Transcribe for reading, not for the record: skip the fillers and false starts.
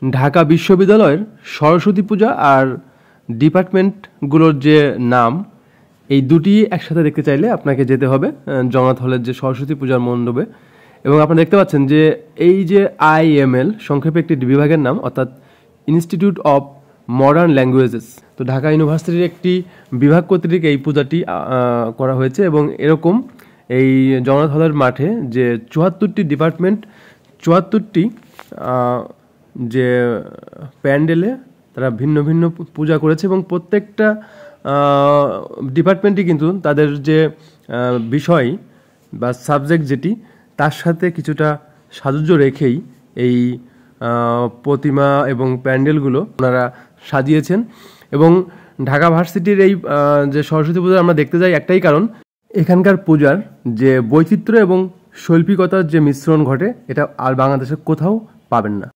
ঢাকা বিশ্ববিদ্যালয়ের সরস্বতী পূজা আর ডিপার্টমেন্টগুলোর যে নাম, এই দুটি একসাথে দেখতে চাইলে আপনাকে যেতে হবে জগন্নাথ হলের যে সরস্বতী পূজার মণ্ডপে। এবং আপনারা দেখতে পাচ্ছেন যে এই যে IML সংক্ষেপে একটি বিভাগের নাম, অর্থাৎ ইনস্টিটিউট অফ মডার্ন ল্যাঙ্গুয়েজেস। তো ঢাকা ইউনিভার্সিটির একটি বিভাগ কর্তৃক এই পূজাটি করা হয়েছে এবং এরকম এই জগন্নাথ হলের মাঠে যে ৭৪টি ডিপার্টমেন্ট, ৭৪টি যে প্যান্ডেলে তারা ভিন্ন ভিন্ন পূজা করেছে এবং প্রত্যেকটা ডিপার্টমেন্টই কিন্তু তাদের যে বিষয় বা সাবজেক্ট যেটি তার সাথে কিছুটা সাযুজ্য রেখেই এই প্রতিমা এবং প্যান্ডেলগুলো ওনারা সাজিয়েছেন। এবং ঢাকা ভার্সিটির এই যে সরস্বতী পূজা আমরা দেখতে যাই একটাই কারণ, এখানকার পূজার যে বৈচিত্র্য এবং শৈল্পিকতার যে মিশ্রণ ঘটে এটা আর বাংলাদেশে কোথাও পাবেন না।